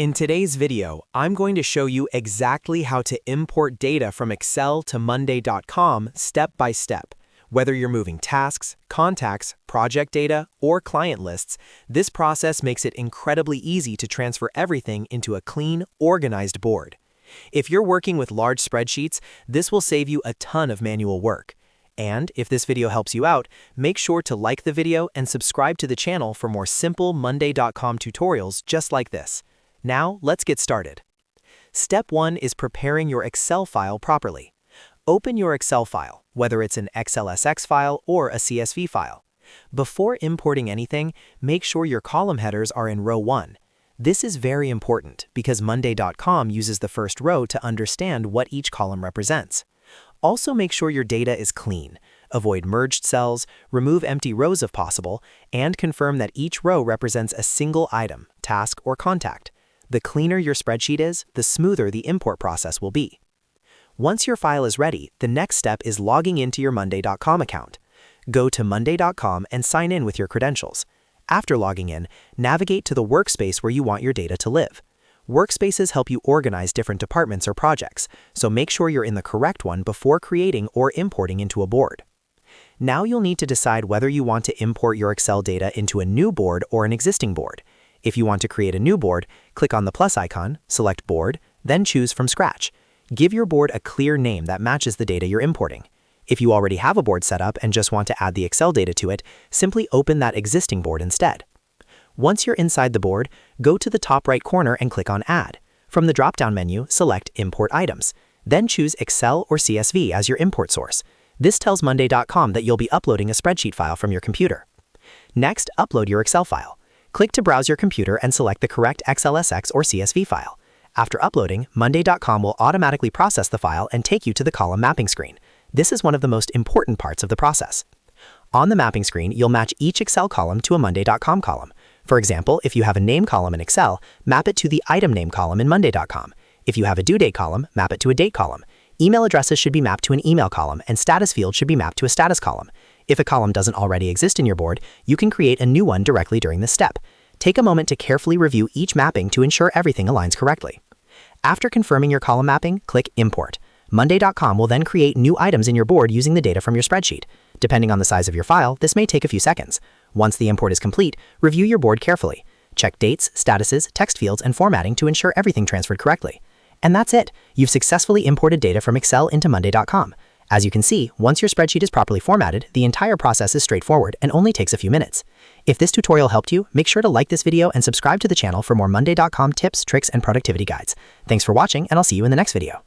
In today's video, I'm going to show you exactly how to import data from Excel to Monday.com step by step. Whether you're moving tasks, contacts, project data, or client lists, this process makes it incredibly easy to transfer everything into a clean, organized board. If you're working with large spreadsheets, this will save you a ton of manual work. And if this video helps you out, make sure to like the video and subscribe to the channel for more simple Monday.com tutorials just like this. Now, let's get started. Step 1 is preparing your Excel file properly. Open your Excel file, whether it's an XLSX file or a CSV file. Before importing anything, make sure your column headers are in row 1. This is very important because Monday.com uses the first row to understand what each column represents. Also make sure your data is clean. Avoid merged cells, remove empty rows if possible, and confirm that each row represents a single item, task, or contact. The cleaner your spreadsheet is, the smoother the import process will be. Once your file is ready, the next step is logging into your Monday.com account. Go to Monday.com and sign in with your credentials. After logging in, navigate to the workspace where you want your data to live. Workspaces help you organize different departments or projects, so make sure you're in the correct one before creating or importing into a board. Now you'll need to decide whether you want to import your Excel data into a new board or an existing board. If you want to create a new board, click on the plus icon, select Board, then choose from scratch. Give your board a clear name that matches the data you're importing. If you already have a board set up and just want to add the Excel data to it, simply open that existing board instead. Once you're inside the board, go to the top right corner and click on Add. From the drop-down menu, select Import Items. Then choose Excel or CSV as your import source. This tells Monday.com that you'll be uploading a spreadsheet file from your computer. Next, upload your Excel file. Click to browse your computer and select the correct XLSX or CSV file. After uploading, Monday.com will automatically process the file and take you to the column mapping screen. This is one of the most important parts of the process. On the mapping screen, you'll match each Excel column to a Monday.com column. For example, if you have a name column in Excel, map it to the item name column in Monday.com. If you have a due date column, map it to a date column. Email addresses should be mapped to an email column, and status fields should be mapped to a status column. If a column doesn't already exist in your board, you can create a new one directly during this step. Take a moment to carefully review each mapping to ensure everything aligns correctly. After confirming your column mapping, click Import. Monday.com will then create new items in your board using the data from your spreadsheet. Depending on the size of your file, this may take a few seconds. Once the import is complete, review your board carefully. Check dates, statuses, text fields, and formatting to ensure everything transferred correctly. And that's it. You've successfully imported data from Excel into Monday.com. As you can see, once your spreadsheet is properly formatted, the entire process is straightforward and only takes a few minutes. If this tutorial helped you, make sure to like this video and subscribe to the channel for more Monday.com tips, tricks, and productivity guides. Thanks for watching, and I'll see you in the next video.